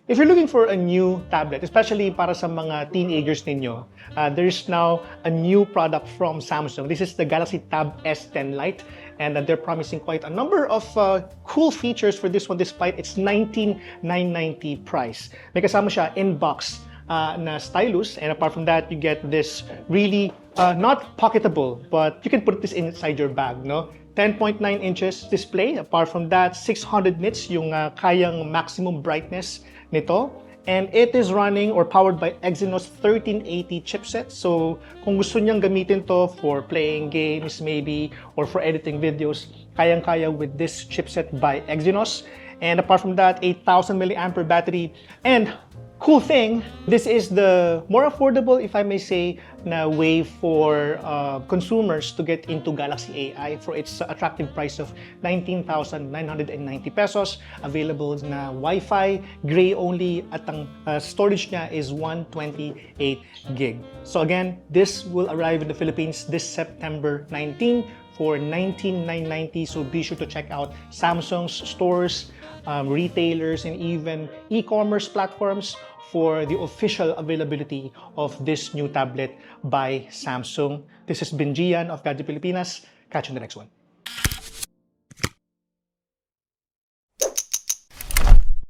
If you're looking for a new tablet, especially para sa mga teenagers ninyo, there's now a new product from Samsung. This is the Galaxy Tab S10 Lite, and they're promising quite a number of cool features for this one despite its 19,990 price. May kasama siya in-box na stylus, and apart from that, you get this really not pocketable, but you can put this inside your bag, no? 10.9 inches display. Apart from that, 600 nits yung kayang maximum brightness nito. And it is running or powered by Exynos 1380 chipset. So, kung gusto niyang gamitin to for playing games maybe or for editing videos, kayang-kaya with this chipset by Exynos. And apart from that, 8,000 mAh battery. And cool thing, this is the more affordable, if I may say, na way for consumers to get into Galaxy AI for its attractive price of 19,990 pesos. Available na Wi-Fi, gray only, at ang storage niya is 128 gig. So again, this will arrive in the Philippines this September 19 for 19,990. So be sure to check out Samsung's stores, retailers, and even e-commerce platforms for the official availability of this new tablet by Samsung. This has been Gian of Gadget Pilipinas. Catch you in the next one.